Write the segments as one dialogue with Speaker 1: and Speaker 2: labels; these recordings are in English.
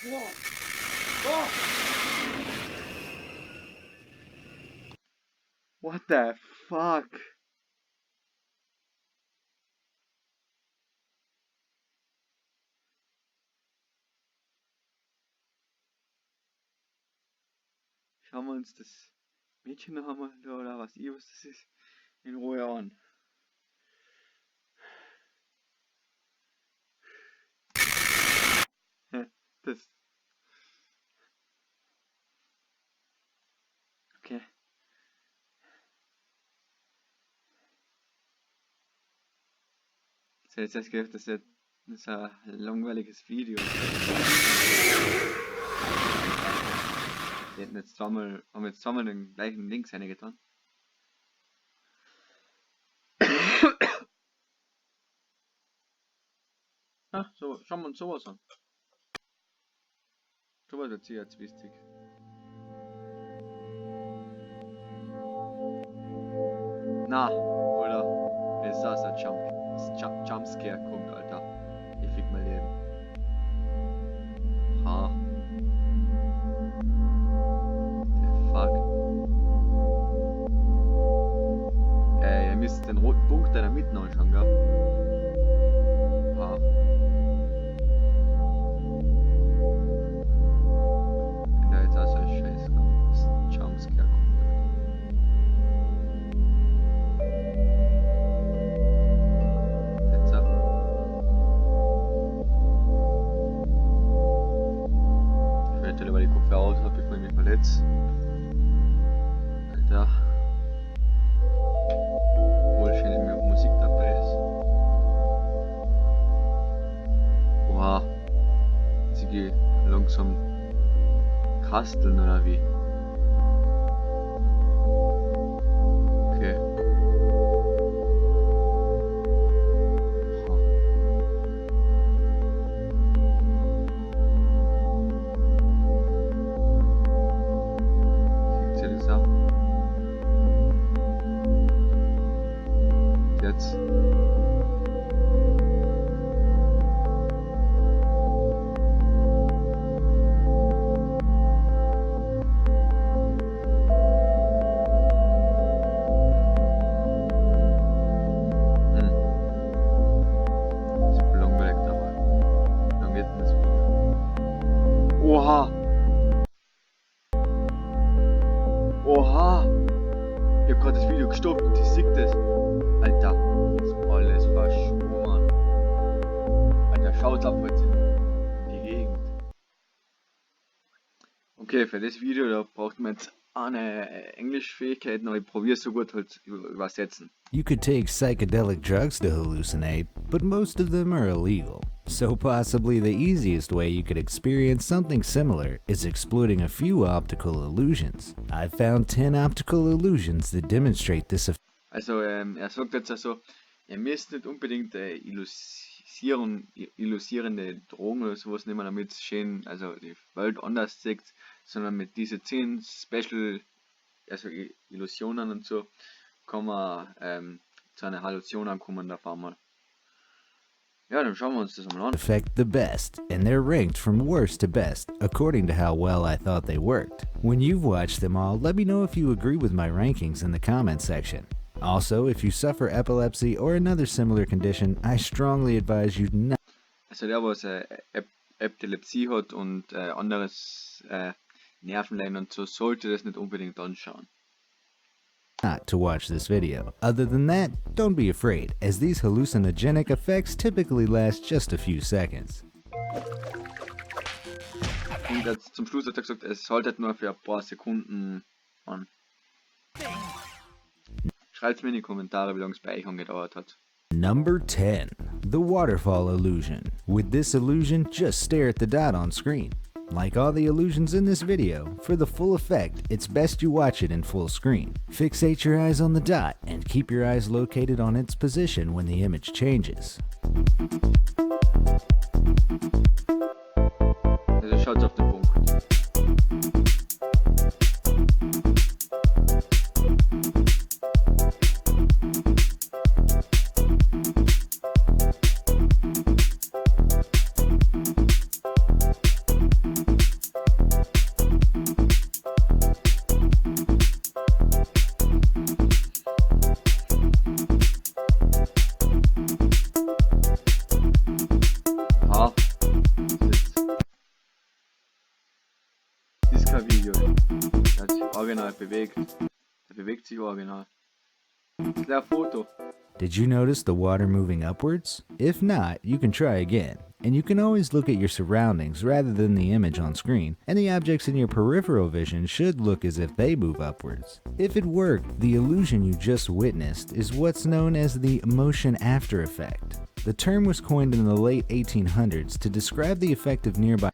Speaker 1: Oh. Oh. What the fuck? Schauen wir uns das Mädchen noch einmal oder was das ist in Ruhe an. Das. Okay. Ich hätte jetzt gedacht, das ist ein langweiliges Video. Wir haben jetzt zweimal den gleichen Link reingetan. Ach, so, schauen wir uns sowas an. Sowas wird sie jetzt wichtig. Na, oder? Es ist aus der Jumpscare kommt, Alter. Ich fick mein Leben. Ha. The fuck. Ihr müsst den roten Punkt in der Mitte anschauen, gell? Ha. Wenn da jetzt auch so ein Scheiß Jumpscare kommt. Weil die Kopfhörer aus habe, bevor ich mich verletze. Alter. Obwohl schön mit Musik dabei ist. Oha. Sie geht langsam kasteln oder wie? Okay. Jetzt. Ist langweilig dabei. Dann wird das Video. Oha! Oha! Ich hab gerade das Video gestoppt und ich sehe das. Alter, das ist alles verschwommen. Alter, schaut ab jetzt in die Gegend. Okay, für das Video da braucht man jetzt eine Englischfähigkeit, aber ich probiere es so gut halt übersetzen.
Speaker 2: You could take psychedelic drugs to hallucinate, but most of them are illegal. So possibly the easiest way you could experience something similar is exploiting a few optical illusions. I've found 10 optical illusions that demonstrate this effect.
Speaker 1: Also er sagt jetzt also, ihr müsst nicht unbedingt illusierende Drogen oder sowas nehmen, damit es schön, also die Welt anders sieht, sondern mit diesen 10 Special, also Illusionen und so, kann man zu einer Halluzination kommen auf einmal. Ja, dann schauen wir uns das mal an.
Speaker 2: Affect the best, and they're ranked from worst to best, according to how well I thought they worked. When you've watched them all, let me know if you agree with my rankings in the comments section. Also, if you suffer epilepsy or another similar condition, I strongly advise you not.
Speaker 1: Also der, was Epilepsie hat und anderes Nervenleiden und so, sollte das nicht unbedingt anschauen.
Speaker 2: Not to watch this video. Other than that, don't be afraid, as these hallucinogenic effects typically last just a few seconds.
Speaker 1: Und jetzt zum Schluss hat er gesagt, es haltet nur für ein paar Sekunden an. Schreibt mir in die Kommentare, wie lange es bei euch angedauert hat.
Speaker 2: Number 10. The Waterfall Illusion. With this illusion, just stare at the dot on screen. Like all the illusions in this video, for the full effect, it's best you watch it in full screen. Fixate your eyes on the dot and keep your eyes located on its position when the image changes.
Speaker 1: Also schaut auf den Punkt. original bewegt. Der bewegt sich original. Das ist ein Foto.
Speaker 2: Did you notice the water moving upwards? If not, you can try again. And you can always look at your surroundings rather than the image on screen, and the objects in your peripheral vision should look as if they move upwards. If it worked, the illusion you just witnessed is what's known as the motion after effect. The term was coined in the late 1800s to describe the effect of nearby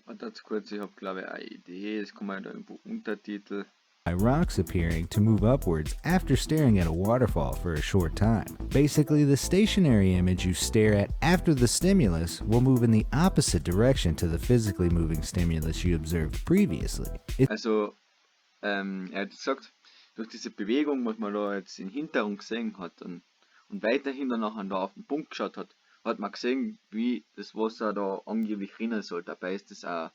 Speaker 1: Warte jetzt kurz, ich habe glaube ich eine Idee. Es kommt da irgendwo Untertitel.
Speaker 2: rocks appearing to move upwards after staring at a waterfall for a short time. Basically, the stationary image you stare at after the stimulus will move in the opposite direction to the physically moving stimulus you observed previously.
Speaker 1: Also, er hat gesagt, durch diese Bewegung, was man da jetzt im Hintergrund gesehen hat und weiterhin dann nachher da auf den Punkt geschaut hat, hat man gesehen, wie das Wasser da angeblich rinnen soll. Dabei ist das ein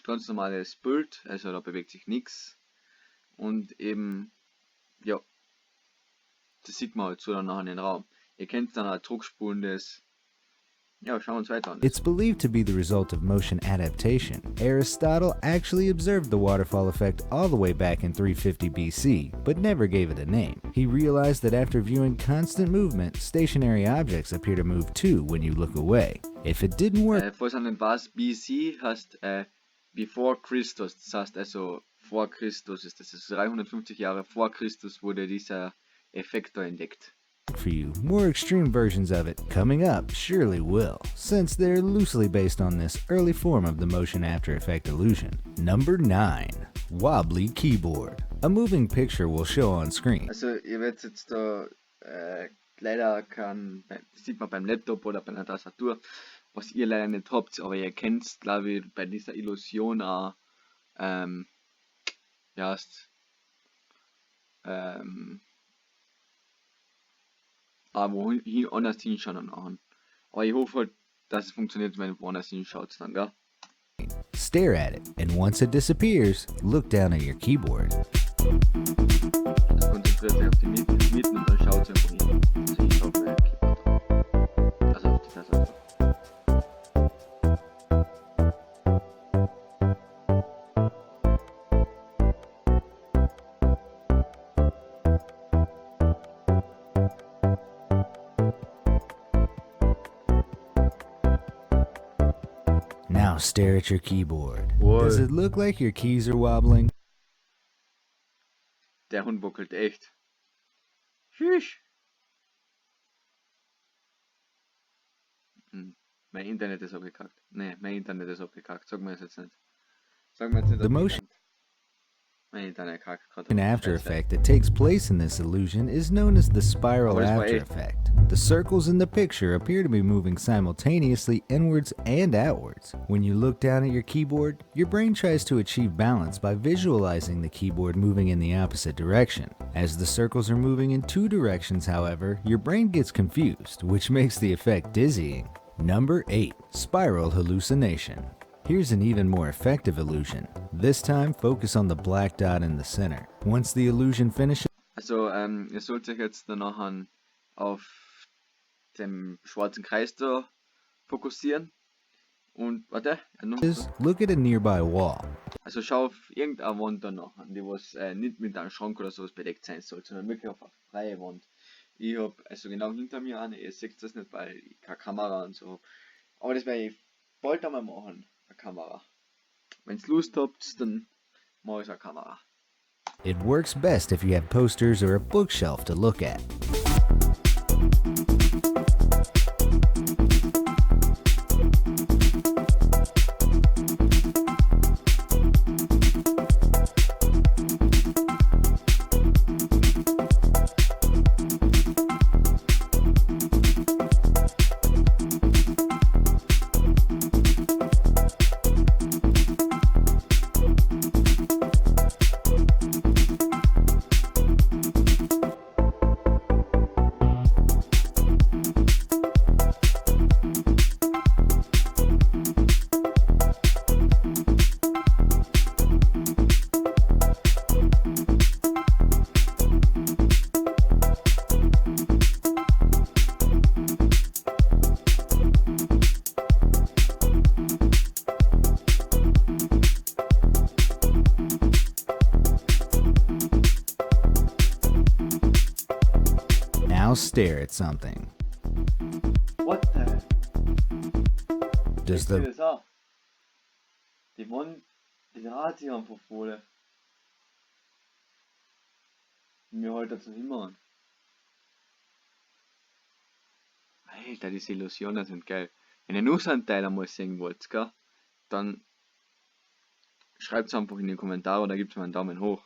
Speaker 1: ganz normales Bild, also da bewegt sich nichts. Und eben, ja, das sieht man halt so dann nachher in den Raum. Ihr kennt dann auch Druckspulen, das. Ja, schauen wir uns weiter an.
Speaker 2: It's believed to be the result of motion adaptation. Aristotle actually observed the waterfall effect all the way back in 350 BC, but never gave it a name. He realized that after viewing constant movement, stationary objects appear to move too when you look away. If it didn't work,
Speaker 1: Falls an den was, BC heißt Before Christus, das heißt also vor Christus ist das. Also 350 Jahre vor Christus wurde dieser Effekt da entdeckt.
Speaker 2: for you, more extreme versions of it coming up surely will, since they're loosely based on this early form of the motion after effect illusion. Number 9. Wobbly keyboard. A moving picture will show on screen.
Speaker 1: Also ihr werdet jetzt da leider das sieht man beim Laptop oder bei einer Tastatur, was ihr leider nicht habt, aber ihr kennt, glaube ich, bei dieser Illusion auch, ja, anders hinschauen und an. Aber ich hoffe halt, dass es funktioniert, wenn ihr woanders hinschaut dann, gell?
Speaker 2: Stare at it, and once it disappears, look down at your keyboard.
Speaker 1: Das konzentriert sich auf die Mitten und dann schaut es einfach hin. Also ich schaue mein Keyboard an. Also auf die Tastatur.
Speaker 2: Now stare at your keyboard.
Speaker 1: Whoa.
Speaker 2: Does it look like your keys are wobbling?
Speaker 1: Der Hund wackelt echt. Tschüss. Mein Internet ist abgekackt. Nee, mein Internet ist abgekackt. Sag mir das jetzt nicht. Sag mir jetzt nicht.
Speaker 2: The motion
Speaker 1: Mein Internet kackt gerade.
Speaker 2: after effect that takes place in this illusion is known as the spiral
Speaker 1: What is my
Speaker 2: after
Speaker 1: eight?
Speaker 2: effect. The circles in the picture appear to be moving simultaneously inwards and outwards. When you look down at your keyboard, your brain tries to achieve balance by visualizing the keyboard moving in the opposite direction. As the circles are moving in two directions, however, your brain gets confused, which makes the effect dizzying. Number 8. Spiral hallucination. Here's an even more effective illusion. This time, focus on the black dot in the center. Once the illusion finishes,
Speaker 1: Also, ihr sollt euch jetzt danach auf dem schwarzen Kreis da fokussieren. Und, warte, noch.
Speaker 2: look at a nearby wall.
Speaker 1: Also schau auf irgendeine Wand danach an, die was nicht mit einem Schrank oder sowas bedeckt sein soll, sondern wirklich auf eine freie Wand. Ich habe also genau hinter mir eine, ihr seht das nicht, weil ich keine Kamera und so habe. Aber das werde ich bald einmal machen, eine Kamera. Wenn ihr Lust habt, dann mache ich eine Kamera.
Speaker 2: It works best if you have posters or a bookshelf to look at. stare at something.
Speaker 1: What the?
Speaker 2: Does
Speaker 1: Check dir
Speaker 2: the
Speaker 1: das an. Die Wand, die Rad hier einfach voll. Mir halt dazu himmern. Alter, diese Illusionen sind geil. Wenn ihr nur so einen Teil einmal sehen wollt, gell, dann schreibt es einfach in die Kommentare oder gebt mir einen Daumen hoch.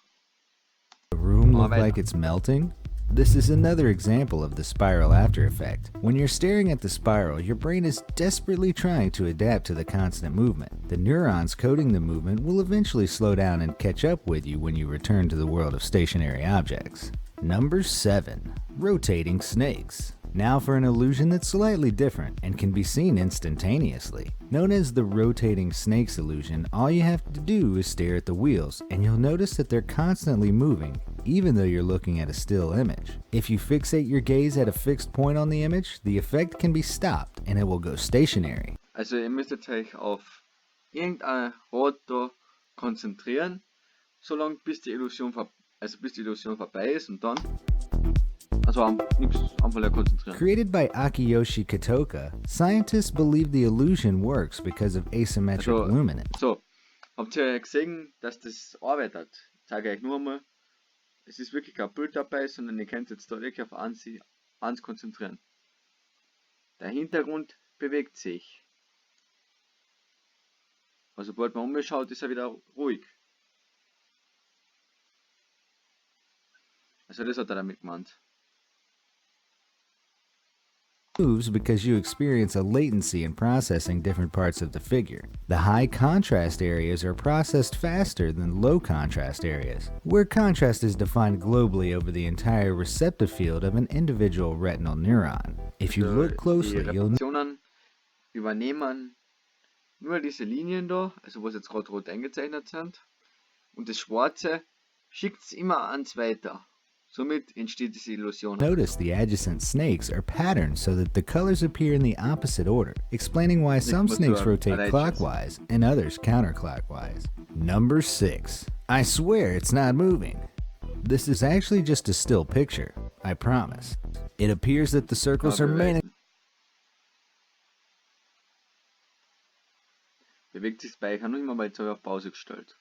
Speaker 2: room look like it's melting? This is another example of the spiral after effect. When you're staring at the spiral, your brain is desperately trying to adapt to the constant movement. The neurons coding the movement will eventually slow down and catch up with you when you return to the world of stationary objects. Number 7. Rotating snakes. Now for an illusion that's slightly different and can be seen instantaneously. Known as the rotating snakes illusion, all you have to do is stare at the wheels and you'll notice that they're constantly moving, even though you're looking at a still image. If you fixate your gaze at a fixed point on the image, the effect can be stopped and it will go stationary.
Speaker 1: Also ihr müsstet euch auf irgendein Rotor konzentrieren, solange bis die Illusion vorbei ist und dann einfach konzentrieren.
Speaker 2: Created by Akiyoshi Katoka, scientists believe the illusion works because of asymmetric luminance.
Speaker 1: So, habt ihr gesehen, dass das arbeitet? Ich zeige euch nur einmal. Es ist wirklich kein Bild dabei, sondern ihr könnt jetzt da wirklich auf eins konzentrieren. Der Hintergrund bewegt sich. Also sobald man umschaut, ist er wieder ruhig. Also das hat er damit gemeint.
Speaker 2: Moves because you experience a latency in processing different parts of the figure. The high contrast areas are processed faster than low contrast areas, where contrast is defined globally over the entire receptive field of an individual retinal neuron. If you look closely,
Speaker 1: die
Speaker 2: you'll
Speaker 1: Reflexionen übernehmen nur diese Linien da, also was jetzt gerade rot eingezeichnet sind, und das Schwarze schickt es immer ans weiter. Somit entsteht diese Illusion.
Speaker 2: notice the adjacent snakes are patterned so that the colors appear in the opposite order, explaining why some snakes rotate clockwise and others counterclockwise. Number 6. I swear it's not moving. This is actually just a still picture, I promise. It appears that the circles are
Speaker 1: Bewegt sich bei euch noch immer, weil jetzt habe ich auf Pause gestellt.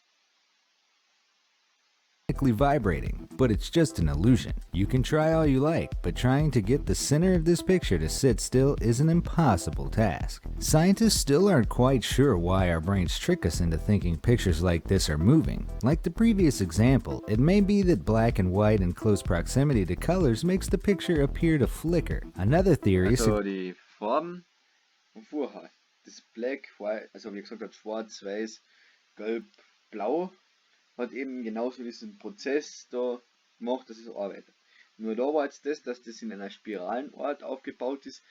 Speaker 2: vibrating, but it's just an illusion. You can try all you like, but trying to get the center of this picture to sit still is an impossible task. Scientists still aren't quite sure why our brains trick us into thinking pictures like this are moving. Like the previous example, it may be that black and white in close proximity to colors makes the picture appear to flicker. Another theory
Speaker 1: Also die Farben von vorher, das Black, White, also wie gesagt, schwarz, weiß, gelb, blau, hat eben genauso diesen Prozess da gemacht, dass es arbeitet. Nur da war jetzt das, dass das in einer Spiralenart aufgebaut ist,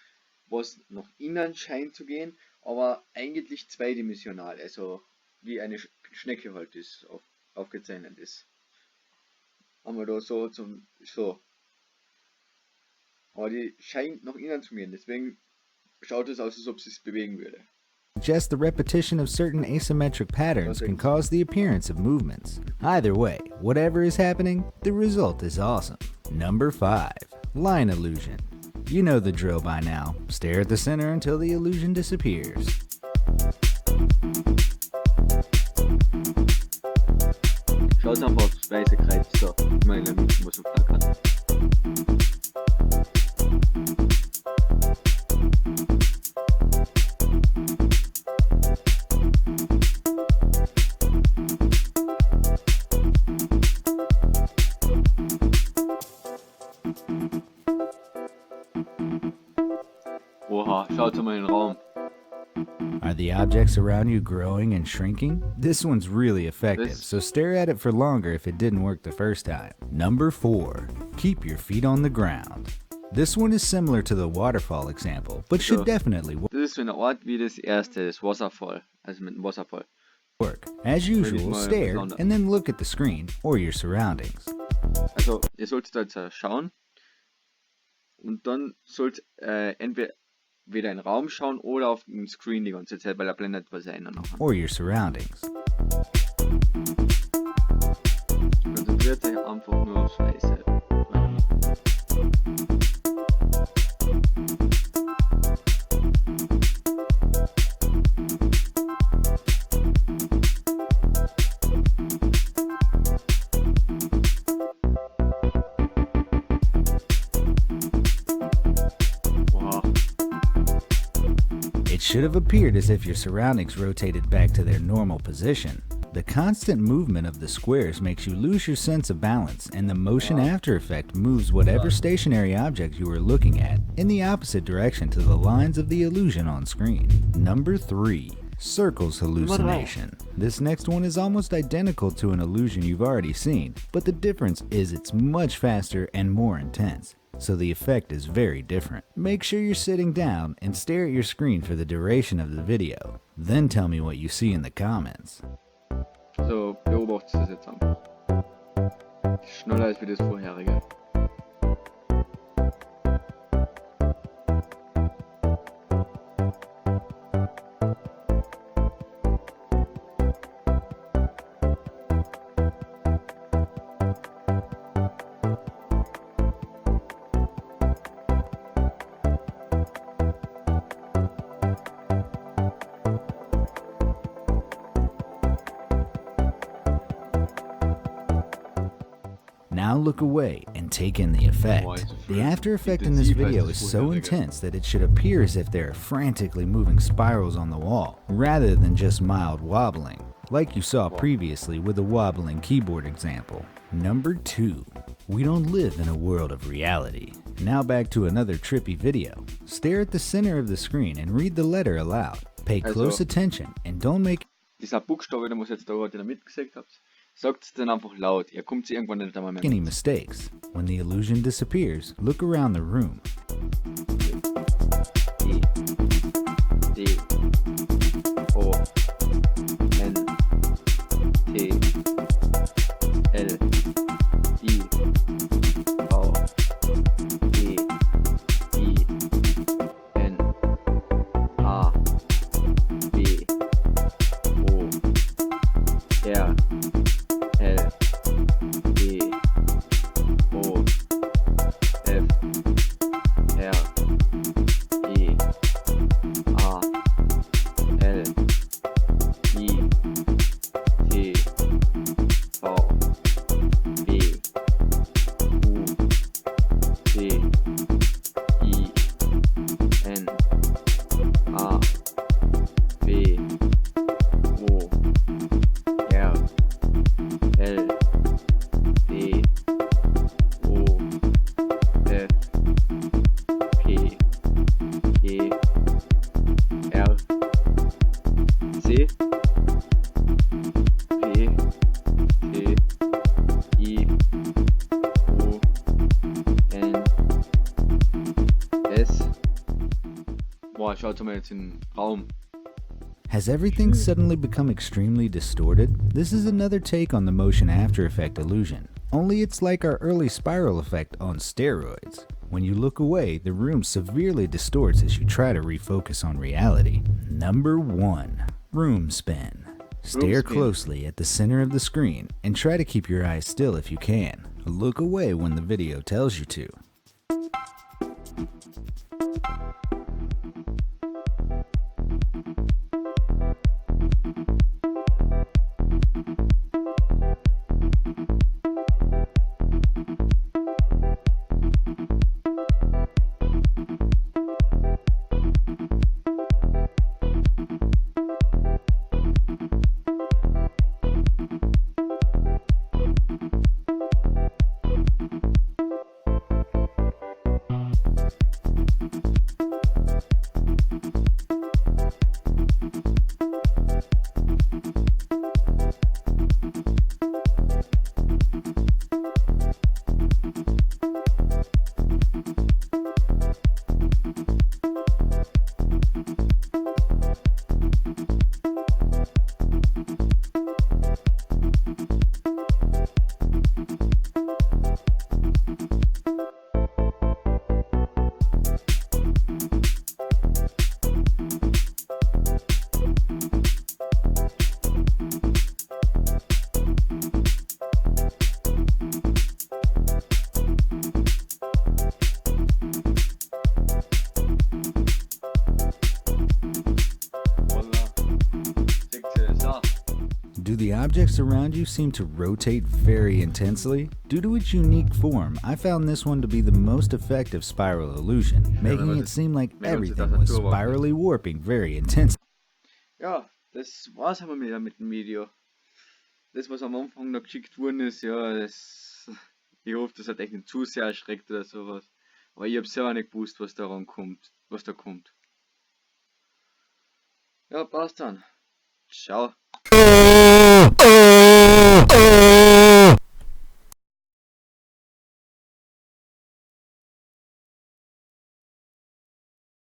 Speaker 1: was nach innen scheint zu gehen, aber eigentlich zweidimensional, also wie eine Schnecke halt ist, aufgezeichnet ist. Haben wir da so so. Aber die scheint nach innen zu gehen, deswegen schaut es aus, als ob es sich bewegen würde.
Speaker 2: Just the repetition of certain asymmetric patterns can cause the appearance of movements. Either way, whatever is happening, the result is awesome. Number 5. Line illusion. You know the drill by now. Stare at the center until the illusion disappears.
Speaker 1: Schaut einfach aufs weiße Kreuz, so, meine Mitte, was so flackert. Oha, schaut mal in den Raum.
Speaker 2: Are the objects around you growing and shrinking? This one's really effective, so stare at it for longer if it didn't work the first time. Number 4. Keep your feet on the ground. This one is similar to the waterfall example, but should definitely
Speaker 1: Das ist so eine Art wie das erste, das Wasserfall, also mit dem Wasserfall.
Speaker 2: work. As usual, stare and then look at the screen or your surroundings.
Speaker 1: Also, ihr solltet jetzt schauen und dann sollt entweder in den Raum schauen oder auf den Screen die ganze Zeit, weil er blendet was ein noch.
Speaker 2: Or your surroundings.
Speaker 1: Konzentriert euch einfach nur aufs Weiße.
Speaker 2: should have appeared as if your surroundings rotated back to their normal position. The constant movement of the squares makes you lose your sense of balance, and the motion after effect moves whatever stationary object you are looking at in the opposite direction to the lines of the illusion on screen. Number 3. Circles hallucination. This next one is almost identical to an illusion you've already seen, but the difference is it's much faster and more intense, so the effect is very different. Make sure you're sitting down and stare at your screen for the duration of the video. Then tell me what you see in the comments.
Speaker 1: So beobachtest du das jetzt an. Schneller als wie das vorherige.
Speaker 2: Now look away and take in the effect. The after effect in this video is so intense that it should appear as if there are frantically moving spirals on the wall, rather than just mild wobbling, like you saw previously with the wobbling keyboard example. Number 2. We don't live in a world of reality. Now back to another trippy video. Stare at the center of the screen and read the letter aloud. Pay close attention and don't make
Speaker 1: Dieser Buchstabe, den was jetzt da gerade mitgesagt habt, sagt es dann einfach laut. Ihr kommt sie irgendwann nicht einmal mehr
Speaker 2: any
Speaker 1: mit.
Speaker 2: mistakes. When the illusion disappears, look around the room.
Speaker 1: D, D, O, N, T, L, I, V, E, I, N, A, B, O, R, L, E, O, F, R, E, A, L, I, T, V, B, U, T, I, N, A, B, O, R, L, D, O, F, P, E, R, C, P, T, I, O, N, S. Boah, schaut mal jetzt in den Raum.
Speaker 2: Has everything suddenly become extremely distorted? This is another take on the motion after effect illusion, only it's like our early spiral effect on steroids. When you look away, the room severely distorts as you try to refocus on reality. Number 1. Room spin. Stare closely at the center of the screen and try to keep your eyes still if you can. Look away when the video tells you to. Do the objects around you seem to rotate very intensely? Due to its unique form, I found this one to be the most effective spiral illusion, making it seem like everything was spirally warping very intensely.
Speaker 1: Ja, das war's aber mit dem Video. Das, was am Anfang noch geschickt worden ist, ja, ich hoffe, das hat euch nicht zu sehr erschreckt oder sowas. Aber ich habe selber nicht gewusst, was da kommt. Ja, passt dann. Ciao.